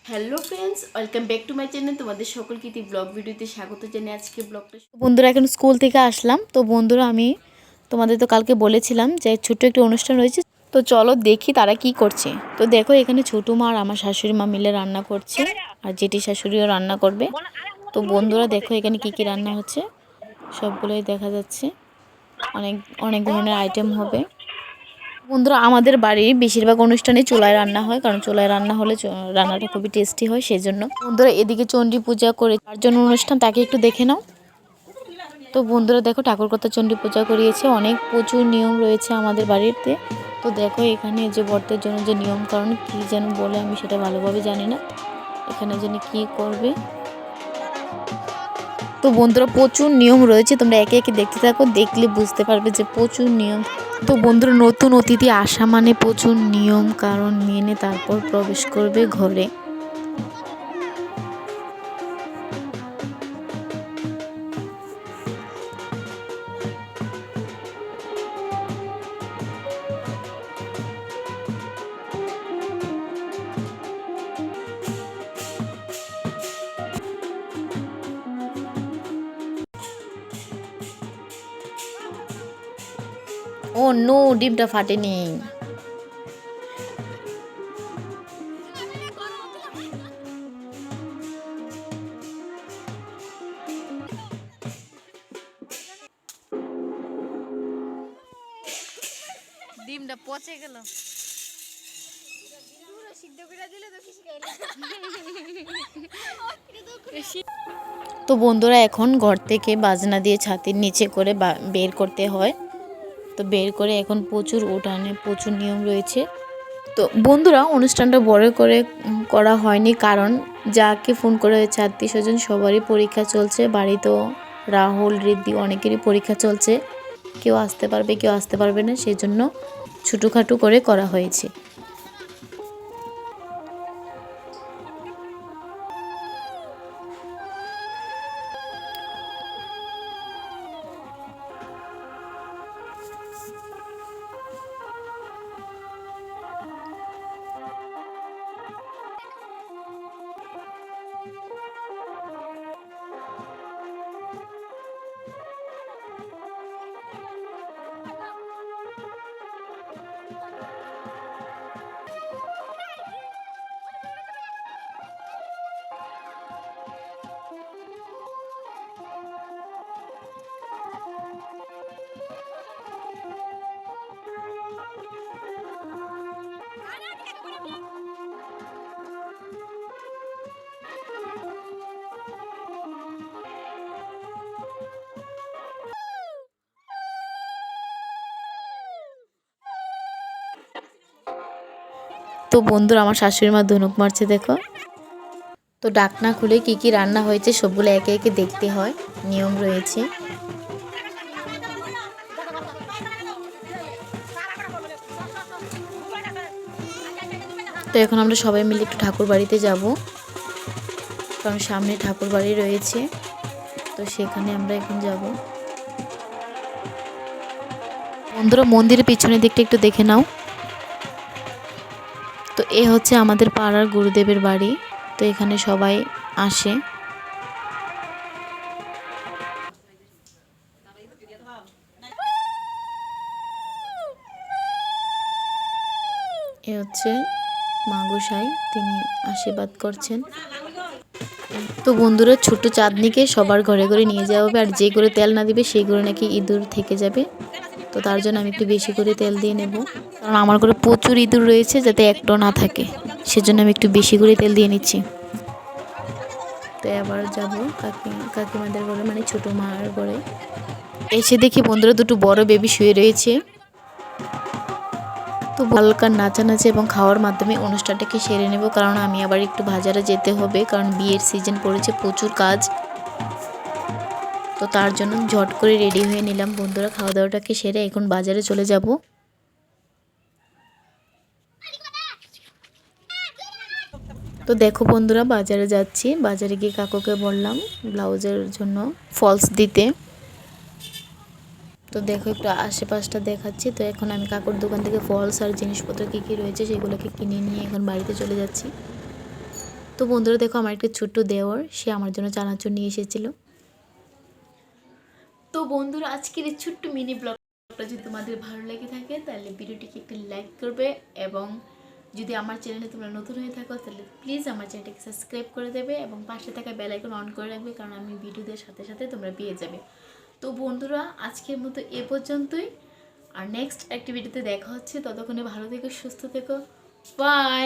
Hello friends, welcome back to my channel. তোমাদের সকলকে blog ভিডিওতে স্বাগত জানিয়ে আজকে ব্লগটা বন্ধুরা এখন স্কুল থেকে আসলাম। তো বন্ধুরা আমি তোমাদের তো কালকে বলেছিলাম যে ছোট্ট একটি অনুষ্ঠান রয়েছে, তো চলো দেখি তারা কি করছে। তো দেখো এখানে ছোটো মা আর আমার শাশুড়ি মা মিলে রান্না করছে, আর জেঠি শাশুড়িও রান্না করবে। তো বন্ধুরা দেখো এখানে কি কি রান্না হচ্ছে, সবগুলোই দেখা যাচ্ছে। অনেক অনেক ধরনের আইটেম হবে। বন্ধুরা আমাদের বাড়ির বেশিরভাগ অনুষ্ঠানে চুলায় রান্না হয়, কারণ চুলায় রান্না হলে রান্নাটা খুবই টেস্টি হয়, সেই জন্য। বন্ধুরা এদিকে চণ্ডী পূজা করে তার জন্য অনুষ্ঠান, তাকে একটু দেখে নাও। তো বন্ধুরা দেখো ঠাকুরকথা চণ্ডী পূজা করিয়েছে, অনেক প্রচুর নিয়ম রয়েছে আমাদের বাড়িতে। তো দেখো এখানে যে বর্তের জন্য যে নিয়ম কারণ কী যেন বলে, আমি সেটা ভালোভাবে জানি না, এখানে যেন কী করবে। তো বন্ধুরা প্রচুর নিয়ম রয়েছে, তোমরা একে একে দেখতে থাকো, দেখলে বুঝতে পারবে যে প্রচুর নিয়ম। তো বন্ধুরা নতুন অতিথি আসা মানে প্রচুর নিয়ম কারণ মেনে তারপর প্রবেশ করবে ঘরে। ও নো, ডিমটা ফাটেনি। ডিমটা পচে গেল। তো বন্ধুরা এখন ঘর থেকে বাজনা দিয়ে ছাতির নিচে করে বের করতে হয়। তো বের করে এখন প্রচুর উঠানে প্রচুর নিয়ম রয়েছে। তো বন্ধুরা অনুষ্ঠানটা বড় করে করা হয়নি, কারণ যাকে ফোন করা হয়েছে আত্মীয় স্বজন সবারই পরীক্ষা চলছে, বাড়িতেও রাহুল রিদ্ধি অনেকেরই পরীক্ষা চলছে, কেউ আসতে পারবে কেউ আসতে পারবে না, সেই জন্য ছোটোখাটো করে করা হয়েছে। তো বন্ধুরা আমার শাশুড়ি মা ধনুক মারছে দেখো। তো ঢাকনা খুলে কি কি রান্না হয়েছে সবগুলো একে একে দেখতে হয়, নিয়ম রয়েছে। তো এখন আমরা সবাই মিলে একটু ঠাকুর বাড়িতে যাব, কারণ সামনে ঠাকুর বাড়ি রয়েছে, তো সেখানে আমরা এখন যাব। বন্ধুরা মন্দিরের পিছনের দিকটা একটু দেখে নাও। তো এ হচ্ছে আমাদের পাড়ার গুরুদেবের বাড়ি, তো এখানে সবাই আসে। এ হচ্ছে মা গোসাই, তিনি আশীর্বাদ করছেন। তো বন্ধুরা ছোট্ট চাঁদনিকে সবার ঘরে ঘরে নিয়ে যাওয়া হবে, আর যে করে তেল না দিবে সেই করে নাকি ইঁদুর থেকে যাবে। তো তার জন্য আমি একটু বেশি করে তেল দিয়ে নেব, কারণ আমার ঘরে প্রচুর ইঁদুর রয়েছে, যাতে একটাও না থাকে, সেজন্য আমি একটু বেশি করে তেল দিয়ে নিচ্ছি। তো আবার যাব কাকিমাদের ঘরে, মানে ছোটো মার ঘরে। এসে দেখি বন্ধুরা দুটো বড় বেবি শুয়ে রয়েছে। তো হালকা নাচানাচি এবং খাওয়ার মাধ্যমে অনুষ্ঠানটাকে সেরে নেব, কারণ আমি আবার একটু বাজারে যেতে হবে, কারণ বিয়ের সিজন পড়েছে, প্রচুর কাজ। তো তার জন্য ঝট করে রেডি হয়ে নিলাম বন্ধুরা, খাওয়া দাওয়াটাকে সেরে এখন বাজারে চলে যাব। তো দেখো বন্ধুরা বাজারে যাচ্ছি, বাজারে গিয়ে কাকুকে বললাম ব্লাউজের জন্য ফলস দিতে। তো দেখো একটু আশেপাশটা দেখাচ্ছি। তো এখন আমি কাকুর দোকান থেকে ফলস আর জিনিসপত্র কী কী রয়েছে সেগুলোকে কিনে নিয়ে এখন বাড়িতে চলে যাচ্ছি। তো বন্ধুরা দেখো আমার একটা ছোট্ট দেওর, সে আমার জন্য চানাচুর নিয়ে এসেছিলো। তো বন্ধুরা আজকের এই ছোট্ট মিনি ব্লগটা যদি তোমাদের ভালো লেগে থাকে তাহলে ভিডিওটিকে একটু লাইক করবে, এবং যদি আমার চ্যানেলে তোমরা নতুন হয়ে থাকো তাহলে প্লিজ আমার চ্যানেলটাকে সাবস্ক্রাইব করে দেবে এবং পাশে থাকা বেল আইকন অন করে রাখবে, কারণ আমি ভিডিও দেওয়ার সাথে সাথে তোমরা পেয়ে যাবে। তো বন্ধুরা আজকের মতো এ পর্যন্তই, আর নেক্সট অ্যাক্টিভিটিতে দেখা হচ্ছে। ততক্ষণে ভালো থেকো, সুস্থ থেকো, বাই।